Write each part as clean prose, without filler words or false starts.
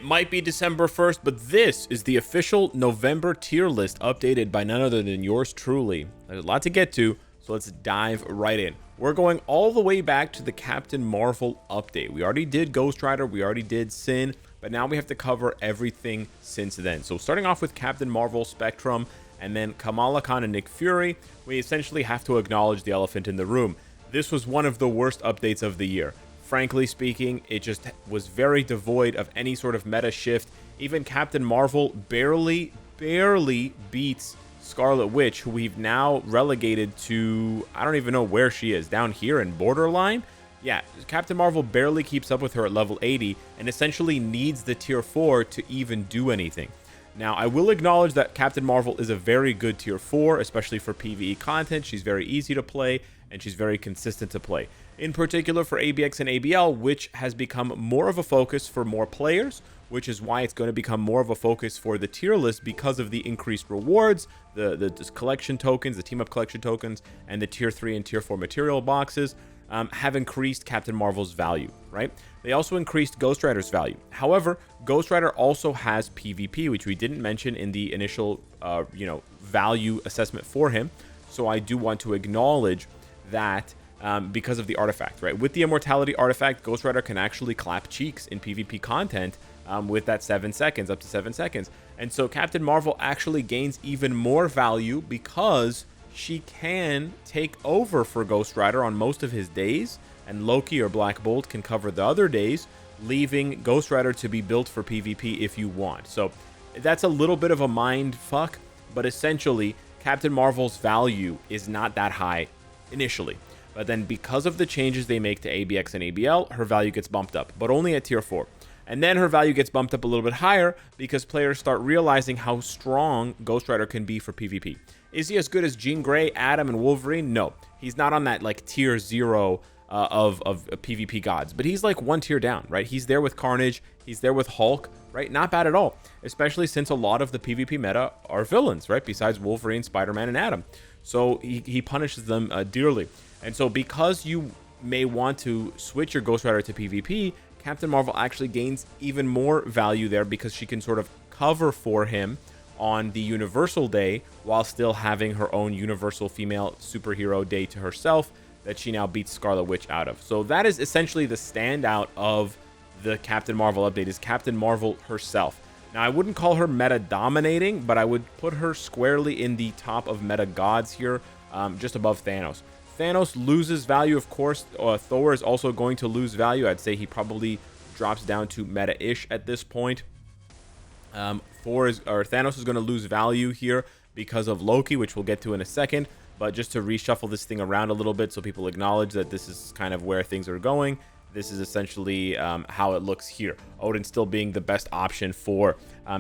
might be December 1st, but this is the official November tier list updated by none other than yours truly. There's a lot to get to, so let's dive right in. We're going all the way back to the Captain Marvel update. We already did Ghost Rider, we already did Sin, but now we have to cover everything since then. So starting off with Captain Marvel, Spectrum, and then Kamala Khan and Nick Fury, we essentially have to acknowledge the elephant in the room. This was one of the worst updates of the year. Frankly speaking, it just was very devoid of any sort of meta shift. Even Captain Marvel barely beats Scarlet Witch, who we've now relegated to, I don't even know where she is, down here in Borderline? Yeah, Captain Marvel barely keeps up with her at level 80 and essentially needs the tier 4 to even do anything. Now, I will acknowledge that Captain Marvel is a very good tier 4, especially for PvE content. She's very easy to play, and she's very consistent to play. In particular for ABX and ABL, which has become more of a focus for more players, which is why it's going to become more of a focus for the tier list because of the increased rewards, the collection tokens, the team-up collection tokens, and the tier 3 and tier 4 material boxes. Have increased Captain Marvel's value, right? They also increased Ghost Rider's value. However, Ghost Rider also has PvP, which we didn't mention in the initial, value assessment for him. So I do want to acknowledge that because of the artifact, right? With the immortality artifact, Ghost Rider can actually clap cheeks in PvP content with that 7 seconds, up to 7 seconds. And so Captain Marvel actually gains even more value because she can take over for Ghost Rider on most of his days, and Loki or Black Bolt can cover the other days, leaving Ghost Rider to be built for PvP if you want. So that's a little bit of a mind fuck, but essentially Captain Marvel's value is not that high initially. But then because of the changes they make to ABX and ABL, her value gets bumped up, but only at tier 4. And then her value gets bumped up a little bit higher because players start realizing how strong Ghost Rider can be for PvP. Is he as good as Jean Grey, Adam, and Wolverine? No. He's not on that like tier 0 of PvP gods, but he's like one tier down, right? He's there with Carnage, he's there with Hulk, right? Not bad at all, especially since a lot of the PvP meta are villains, right? Besides Wolverine, Spider-Man, and Adam. So he punishes them dearly. And so because you may want to switch your Ghost Rider to PvP, Captain Marvel actually gains even more value there because she can sort of cover for him on the Universal Day while still having her own Universal Female Superhero Day to herself that she now beats Scarlet Witch out of. So that is essentially the standout of the Captain Marvel update, is Captain Marvel herself. Now, I wouldn't call her meta dominating, but I would put her squarely in the top of meta gods here, just above Thanos. Thanos loses value, of course. Thor is also going to lose value. I'd say he probably drops down to meta-ish at this point. Thanos is going to lose value here because of Loki, which we'll get to in a second. But just to reshuffle this thing around a little bit so people acknowledge that this is kind of where things are going, this is essentially how it looks here. Odin still being the best option for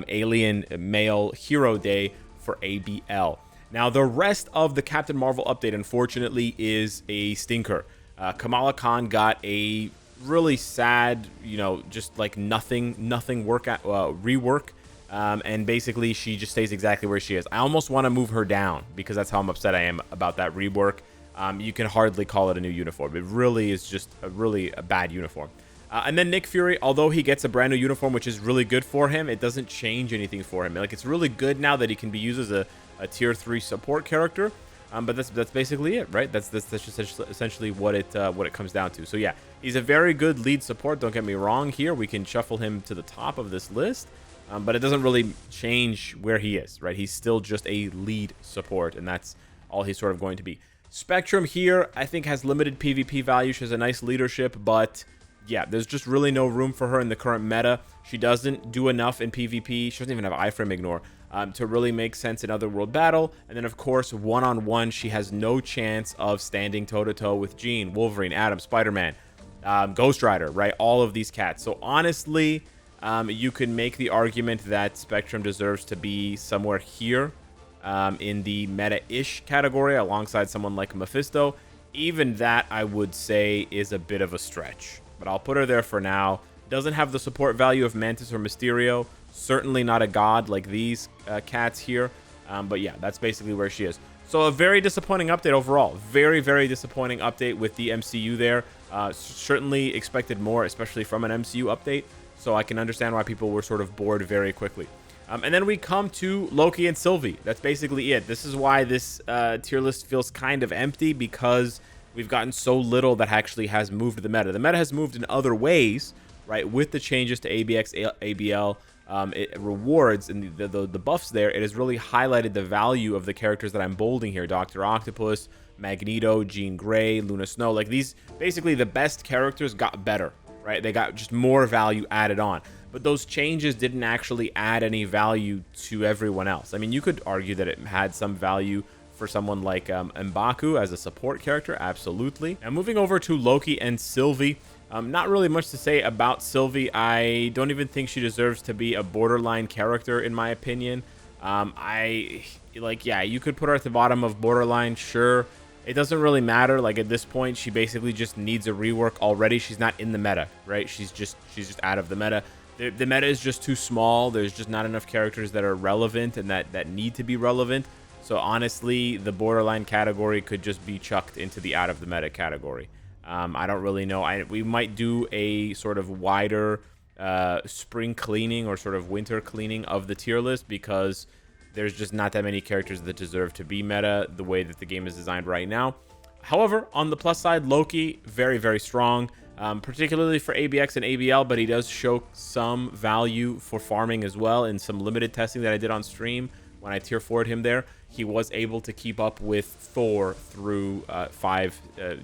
Alien Male Hero Day for ABL. Now, the rest of the Captain Marvel update, unfortunately, is a stinker. Kamala Khan got a really sad, just like nothing rework. And basically, she just stays exactly where she is. I almost want to move her down because that's how I'm upset I am about that rework. You can hardly call it a new uniform. It really is just a bad uniform. And then Nick Fury, although he gets a brand new uniform, which is really good for him, it doesn't change anything for him. Like, it's really good now that he can be used as a tier 3 support character. But that's basically it, right? That's just essentially what it comes down to. So yeah, he's a very good lead support. Don't get me wrong here. We can shuffle him to the top of this list. But it doesn't really change where he is, right? He's still just a lead support, and that's all he's sort of going to be. Spectrum here, I think, has limited PvP value. She has a nice leadership, but yeah, there's just really no room for her in the current meta. She doesn't do enough in PvP. She doesn't even have iframe ignore to really make sense in Otherworld battle. And then, of course, one-on-one, she has no chance of standing toe-to-toe with Jean, Wolverine, Adam, Spider-Man, Ghost Rider, right? All of these cats. So honestly, you can make the argument that Spectrum deserves to be somewhere here in the meta-ish category alongside someone like Mephisto. Even that, I would say, is a bit of a stretch. But I'll put her there for now. Doesn't have the support value of Mantis or Mysterio. Certainly not a god like these cats here. But yeah, that's basically where she is. So a very disappointing update overall. Very, very disappointing update with the MCU there. Certainly expected more, especially from an MCU update. So I can understand why people were sort of bored very quickly. And then we come to Loki and Sylvie. That's basically it. This is why this tier list feels kind of empty, because we've gotten so little that actually has moved the meta. The meta has moved in other ways, right? With the changes to ABX, ABL, rewards and the buffs there, it has really highlighted the value of the characters that I'm bolding here. Dr. Octopus, Magneto, Jean Grey, Luna Snow. Like, these, basically the best characters got better, right? They got just more value added on. But those changes didn't actually add any value to everyone else. I mean, you could argue that it had some value for someone like M'Baku as a support character, absolutely. Now, moving over to Loki and Sylvie. Not really much to say about Sylvie. I don't even think she deserves to be a borderline character, in my opinion. Yeah, you could put her at the bottom of borderline, sure. It doesn't really matter. Like, at this point, she basically just needs a rework already. She's not in the meta, right? She's just out of the meta. The meta is just too small. There's just not enough characters that are relevant and that need to be relevant. So honestly, the borderline category could just be chucked into the out of the meta category. I don't really know. We might do a sort of wider spring cleaning or sort of winter cleaning of the tier list, because there's just not that many characters that deserve to be meta the way that the game is designed right now. However, on the plus side, Loki, very, very strong, particularly for ABX and ABL, but he does show some value for farming as well. In some limited testing that I did on stream, when I tier 4'd him there, he was able to keep up with Thor through 5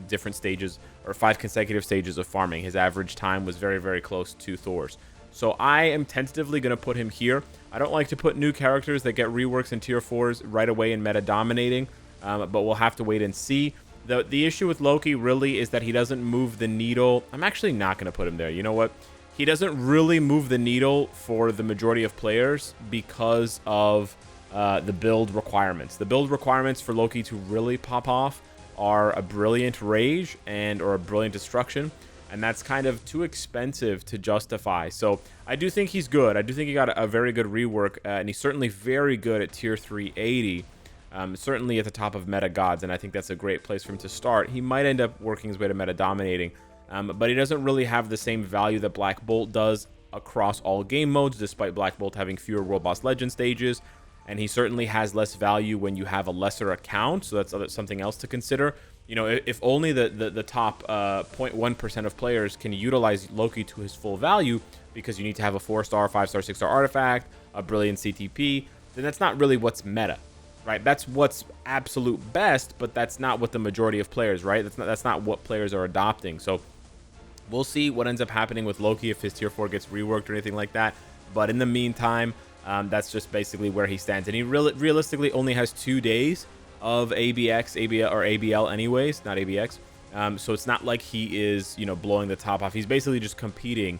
different stages, or 5 consecutive stages of farming. His average time was very, very close to Thor's. So I am tentatively going to put him here. I don't like to put new characters that get reworks in tier 4s right away in meta dominating, but we'll have to wait and see. The issue with Loki really is that he doesn't move the needle. I'm actually not going to put him there. You know what? He doesn't really move the needle for the majority of players because of the build requirements. The build requirements for Loki to really pop off are a brilliant rage or a brilliant destruction, and that's kind of too expensive to justify. So I do think he's good. I do think he got a very good rework, and he's certainly very good at tier 380, certainly at the top of meta gods, and I think that's a great place for him to start. He might end up working his way to meta dominating, but he doesn't really have the same value that Black Bolt does across all game modes, despite Black Bolt having fewer World Boss Legend stages. And he certainly has less value when you have a lesser account, so that's something else to consider. You know, if only the top 0.1% of players can utilize Loki to his full value, because you need to have a 4-star, 5-star, 6-star artifact, a brilliant CTP, then that's not really what's meta, right? That's what's absolute best, but that's not what the majority of players, right? That's not what players are adopting. So we'll see what ends up happening with Loki if his tier 4 gets reworked or anything like that. But in the meantime, that's just basically where he stands. And he realistically only has 2 days of ABX, ABL, or ABL anyways, not ABX. So it's not like he is, you know, blowing the top off. He's basically just competing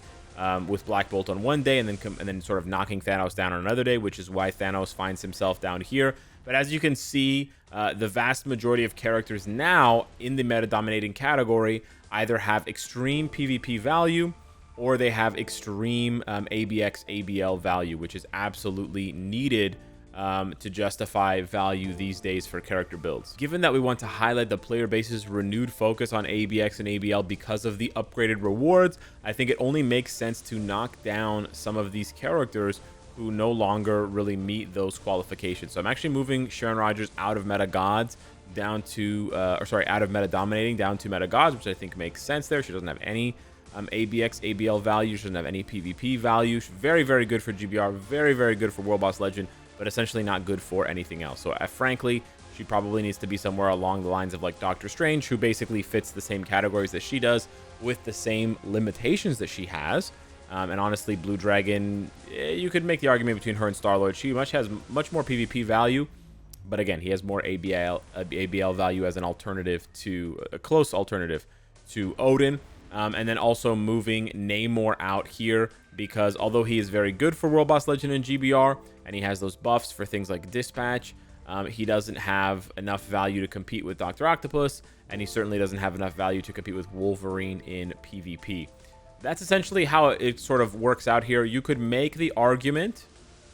with Black Bolt on one day and then sort of knocking Thanos down on another day, which is why Thanos finds himself down here. But as you can see, the vast majority of characters now in the meta-dominating category either have extreme PvP value, or they have extreme ABX, ABL value, which is absolutely needed to justify value these days for character builds. Given that we want to highlight the player base's renewed focus on ABX and ABL because of the upgraded rewards, I think it only makes sense to knock down some of these characters who no longer really meet those qualifications. So I'm actually moving Sharon Rogers out of meta gods down to, out of meta dominating down to meta gods, which I think makes sense there. She doesn't have any ABX, ABL value. She doesn't have any PvP value. She's very, very good for GBR, very, very good for World Boss Legend, but essentially not good for anything else. So frankly, she probably needs to be somewhere along the lines of like Doctor Strange, who basically fits the same categories that she does with the same limitations that she has. And honestly, Blue Dragon, you could make the argument between her and Star-Lord. She has much more PvP value, but again, he has more ABL value as an alternative to a close alternative to Odin. And then also moving Namor out here, because although he is very good for World Boss Legend and GBR, and he has those buffs for things like Dispatch, he doesn't have enough value to compete with Dr. Octopus, and he certainly doesn't have enough value to compete with Wolverine in PvP. That's essentially how it sort of works out here. You could make the argument,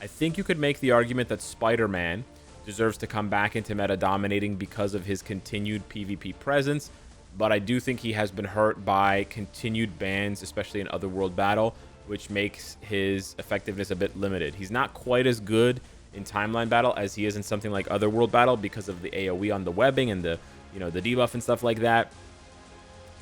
I think you could make the argument that Spider-Man deserves to come back into meta dominating because of his continued PvP presence, but I do think he has been hurt by continued bans, especially in Otherworld Battle, which makes his effectiveness a bit limited. He's not quite as good in timeline battle as he is in something like Otherworld battle because of the AoE on the webbing and the the debuff and stuff like that.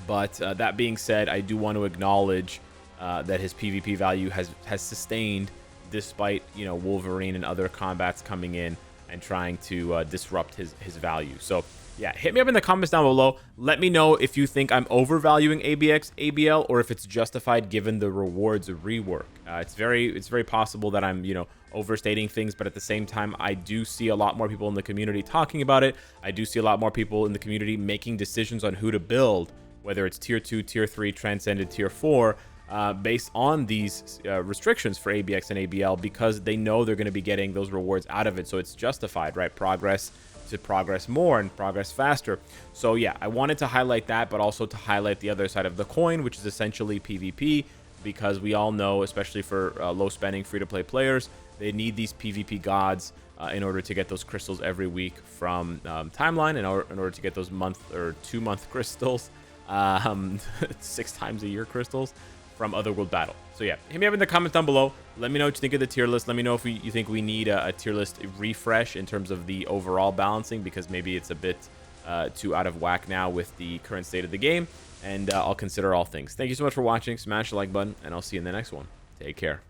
But that being said, I do want to acknowledge that his PvP value has sustained despite Wolverine and other combats coming in and trying to disrupt his value. So yeah, hit me up in the comments down below. Let me know if you think I'm overvaluing ABX ABL or if it's justified given the rewards rework. It's very possible that I'm overstating things, but at the same time, I do see a lot more people in the community talking about it. I do see a lot more people in the community making decisions on who to build, whether it's tier 2, tier 3, transcended tier 4, based on these restrictions for ABX and ABL, because they know they're going to be getting those rewards out of it. So it's justified, right? Progress to progress more and progress faster. So yeah, I wanted to highlight that, but also to highlight the other side of the coin, which is essentially PvP, because we all know, especially for low spending free-to-play players, they need these PvP gods in order to get those crystals every week from Timeline, in order to get those month or 2-month crystals, 6 times a year crystals from Otherworld battle. So yeah, hit me up in the comments down below. Let me know what you think of the tier list. Let me know if you think we need a tier list refresh in terms of the overall balancing, because maybe it's a bit too out of whack now with the current state of the game. And I'll consider all things. Thank you so much for watching. Smash the like button, and I'll see you in the next one. Take care.